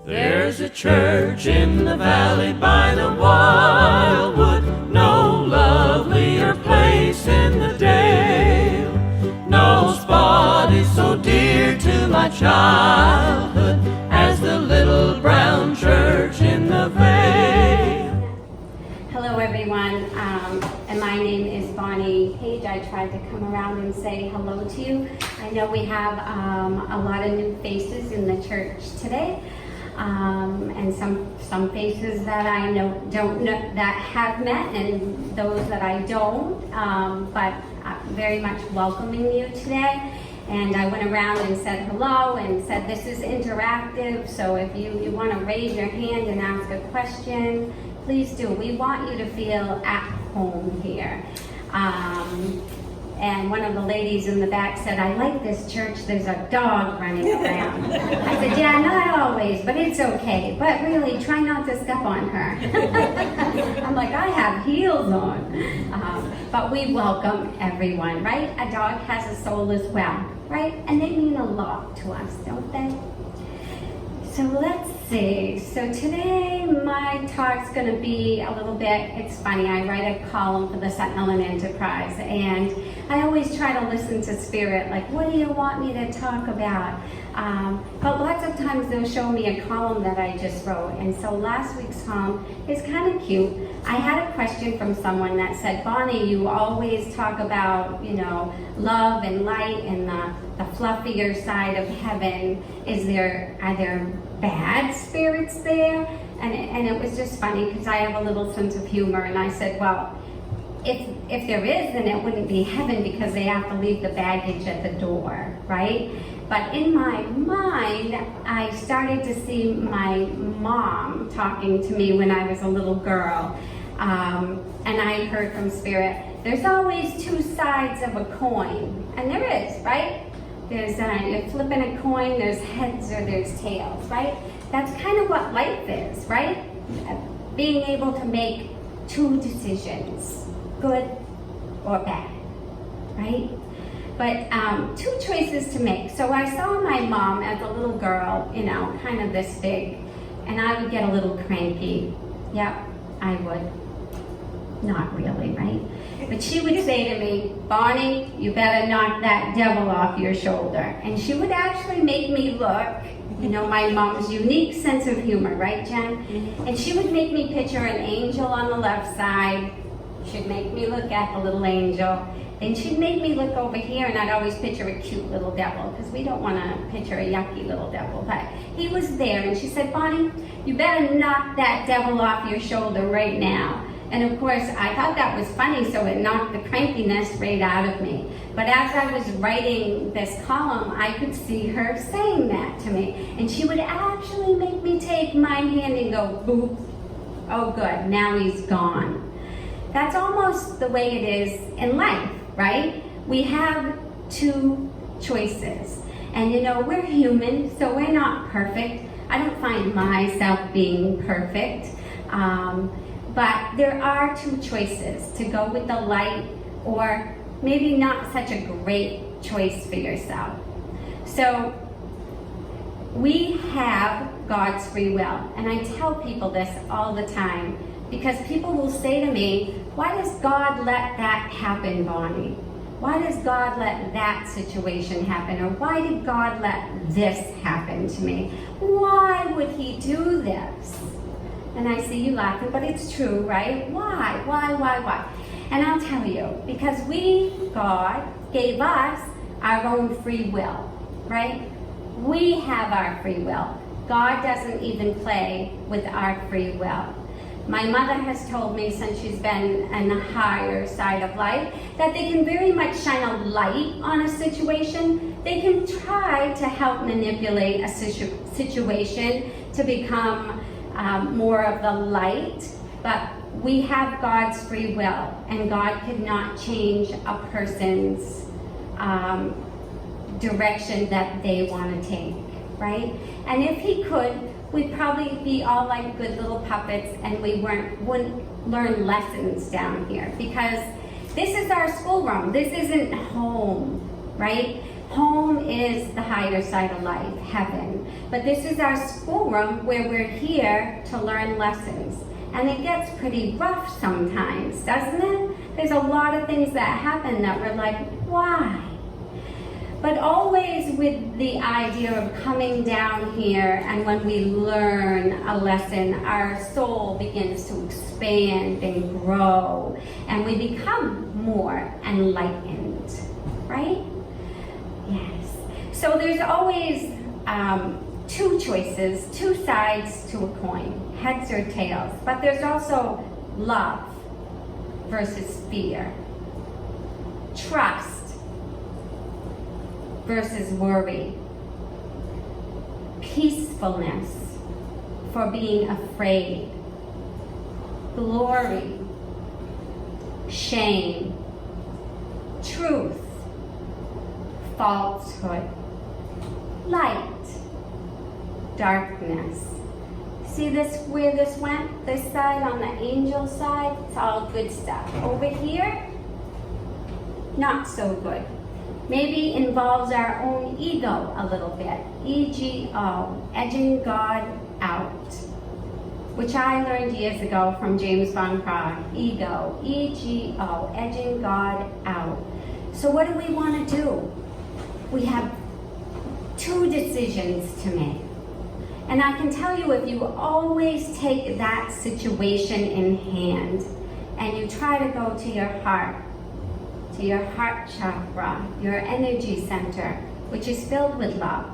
There's a church in the valley by the wildwood, no lovelier place in the dale. No spot is so dear to my childhood as the little brown church in the vale. Hello everyone, and my name is Bonnie Page. I tried to come around and say hello to you. I know we have a lot of new faces in the church today. And some faces that I don't know that have met, and those that I don't, but very much welcoming you today. And I went around and said hello and said this is interactive, so if you want to raise your hand and ask a question, please do. We want you to feel at home here. And one of the ladies in the back said, I like this church, there's a dog running around. I said, yeah, not always, but it's okay. But really, try not to step on her. I'm like, I have heels on. But we welcome everyone, right? A dog has a soul as well, right? And they mean a lot to us, don't they? So let's see. So today my talk's going to be a little bit, it's funny, I write a column for the Sentinel and Enterprise, and I always try to listen to Spirit, like, what do you want me to talk about? But lots of times they'll show me a column that I just wrote, and so last week's column is kind of cute. I had a question from someone that said, Bonnie, you always talk about, love and light and the fluffier side of heaven. Are there bad spirits there? And it was just funny because I have a little sense of humor, and I said, well, if there is, then it wouldn't be heaven because they have to leave the baggage at the door, right? But in my mind, I started to see my mom talking to me when I was a little girl. And I heard from Spirit, there's always two sides of a coin. And there is, right? There's, you're flipping a coin, there's heads or there's tails, right? That's kind of what life is, right? Being able to make two decisions, good or bad, right? But two choices to make. So I saw my mom as a little girl, kind of this big, and I would get a little cranky. Yep, I would. Not really, right? But she would say to me, Bonnie, you better knock that devil off your shoulder. And she would actually make me look, my mom's unique sense of humor, right, Jen? And she would make me picture an angel on the left side. She'd make me look at the little angel. Then she'd make me look over here, and I'd always picture a cute little devil, because we don't want to picture a yucky little devil. But he was there, and she said, Bonnie, you better knock that devil off your shoulder right now. And of course, I thought that was funny, so it knocked the crankiness right out of me. But as I was writing this column, I could see her saying that to me. And she would actually make me take my hand and go, boop, oh good, now he's gone. That's almost the way it is in life, right? We have two choices. And we're human, so we're not perfect. I don't find myself being perfect. But there are two choices, to go with the light or maybe not such a great choice for yourself. So we have God's free will. And I tell people this all the time because people will say to me, why does God let that happen, Bonnie? Why does God let that situation happen? Or why did God let this happen to me? Why would he do this? And I see you laughing, but it's true, right? Why? And I'll tell you, because God gave us our own free will, right? We have our free will. God doesn't even play with our free will. My mother has told me since she's been in the higher side of life that they can very much shine a light on a situation. They can try to help manipulate a situation to become more of the light, but we have God's free will, and God could not change a person's direction that they want to take, right? And if he could, we'd probably be all like good little puppets, and we wouldn't learn lessons down here, because this is our schoolroom. This isn't home, right? Home is the higher side of life, heaven. But this is our schoolroom where we're here to learn lessons. And it gets pretty rough sometimes, doesn't it? There's a lot of things that happen that we're like, why? But always with the idea of coming down here, and when we learn a lesson, our soul begins to expand and grow, and we become more enlightened, right? Yes. So there's always two choices, two sides to a coin, heads or tails. But there's also love versus fear, trust versus worry, peacefulness for being afraid, glory, shame, truth, falsehood, light, darkness. See this, where this went? This side on the angel side, it's all good stuff. Over here, not so good. Maybe involves our own ego a little bit. EGO, edging God out, which I learned years ago from James Van Praagh. Ego, EGO, edging God out. So what do we want to do? We have two decisions to make. And I can tell you, if you always take that situation in hand and you try to go to your heart chakra, your energy center, which is filled with love,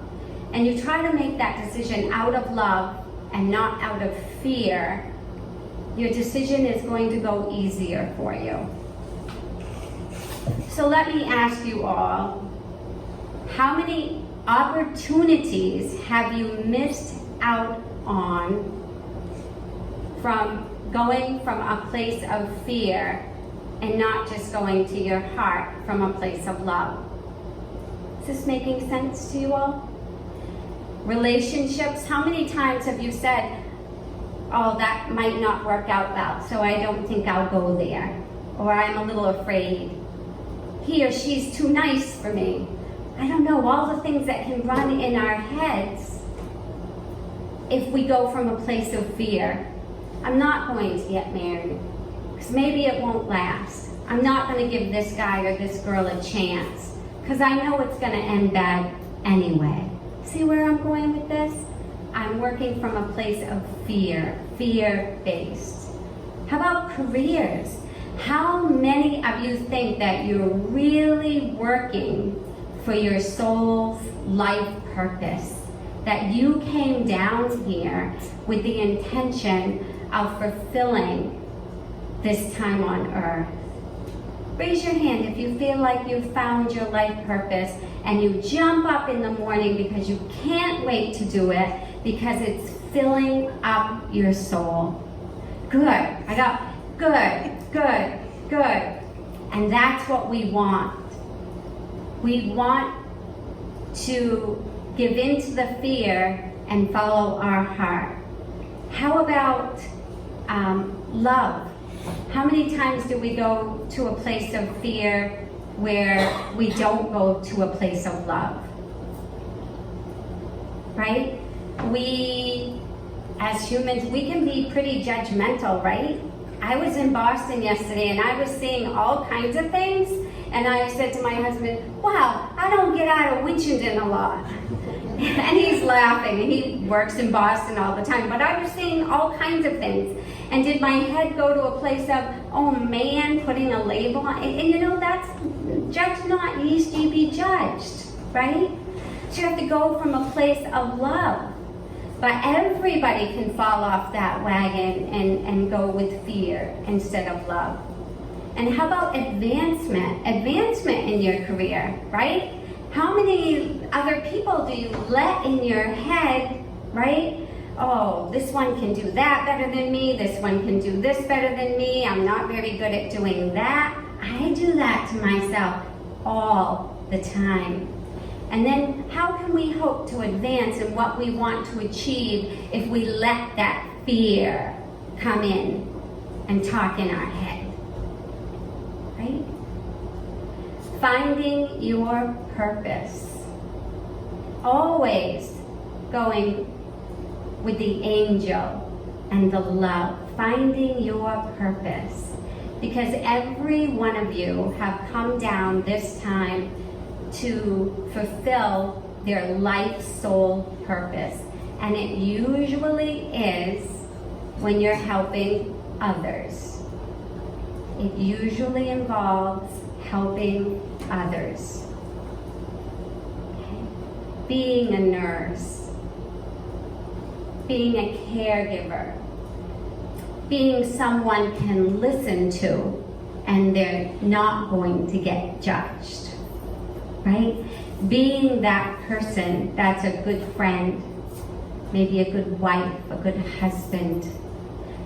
and you try to make that decision out of love and not out of fear, your decision is going to go easier for you. So let me ask you all, how many opportunities have you missed out on from going from a place of fear and not just going to your heart from a place of love? Is this making sense to you all? Relationships, how many times have you said, oh, that might not work out well, so I don't think I'll go there, or I'm a little afraid. He or she's too nice for me. I don't know, all the things that can run in our heads if we go from a place of fear. I'm not going to get married, because maybe it won't last. I'm not going to give this guy or this girl a chance, because I know it's going to end bad anyway. See where I'm going with this? I'm working from a place of fear, fear-based. How about careers? How many of you think that you're really working for your soul's life purpose? That you came down here with the intention of fulfilling this time on earth? Raise your hand if you feel like you've found your life purpose and you jump up in the morning because you can't wait to do it because it's filling up your soul. Good. I got good, good, good. And that's what we want. We want to give in to the fear and follow our heart. How about love? How many times do we go to a place of fear where we don't go to a place of love? Right? We, as humans, we can be pretty judgmental, right? I was in Boston yesterday and I was seeing all kinds of things, and I said to my husband, wow, I don't get out of Winchendon a lot. And he's laughing, and he works in Boston all the time, but I was seeing all kinds of things. And did my head go to a place of, oh man, putting a label on? And you know, that's, judge not, lest ye be judged, right? So you have to go from a place of love. But everybody can fall off that wagon and go with fear instead of love. And how about advancement? Advancement in your career, right? How many other people do you let in your head, right? Oh, this one can do that better than me. This one can do this better than me. I'm not very good at doing that. I do that to myself all the time. And then how can we hope to advance in what we want to achieve if we let that fear come in and talk in our head? Right? finding your purpose. Always going with the angel and the love, finding your purpose. Because every one of you have come down this time to fulfill their life soul purpose. And it usually is when you're helping others. It usually involves helping others. Okay? Being a nurse, being a caregiver, being someone can listen to and they're not going to get judged, right? Being that person that's a good friend, maybe a good wife, a good husband,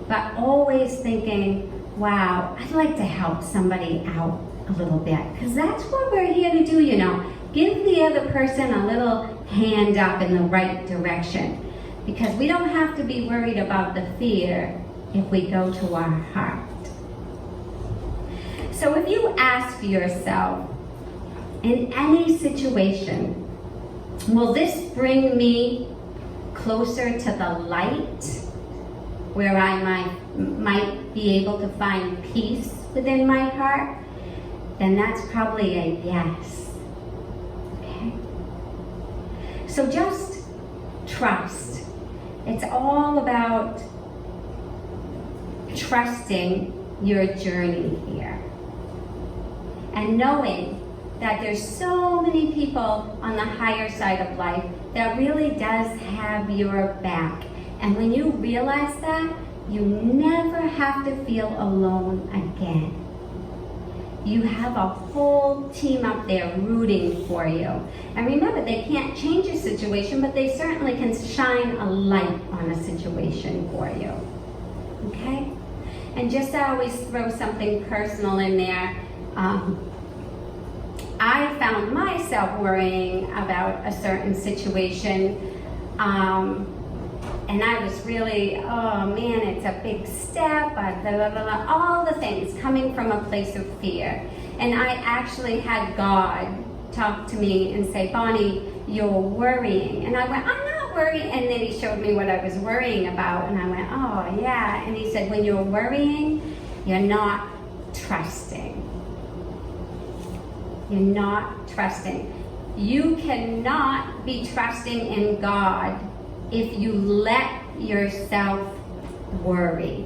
but always thinking, wow, I'd like to help somebody out a little bit, because that's what we're here to do, you know. Give the other person a little hand up in the right direction, because we don't have to be worried about the fear if we go to our heart. So if you ask yourself, in any situation, will this bring me closer to the light, where I might be able to find peace within my heart? Then that's probably a yes. Okay? So just trust. It's all about trusting your journey here. And knowing that there's so many people on the higher side of life that really does have your back. And when you realize that, you never have to feel alone again. You have a whole team up there rooting for you. And remember, they can't change a situation, but they certainly can shine a light on a situation for you. Okay? And just to always throw something personal in there, I found myself worrying about a certain situation, and I was really, oh man, it's a big step, blah, blah, blah, blah, all the things coming from a place of fear. And I actually had God talk to me and say, Bonnie, you're worrying. And I went, I'm not worrying. And then he showed me what I was worrying about, and I went, oh yeah. And he said, when you're worrying, you're not trusting. You're not trusting. You cannot be trusting in God if you let yourself worry.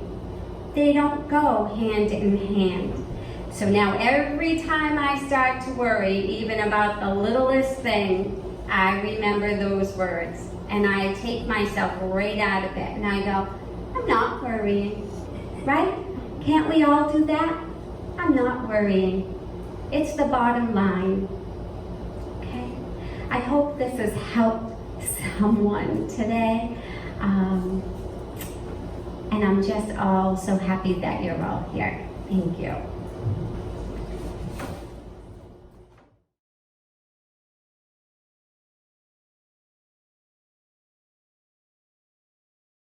They don't go hand in hand. So now every time I start to worry, even about the littlest thing, I remember those words. And I take myself right out of it. And I go, I'm not worrying. Right? Can't we all do that? I'm not worrying. It's the bottom line. Okay? I hope this has helped someone today. And I'm just all so happy that you're all here. Thank you.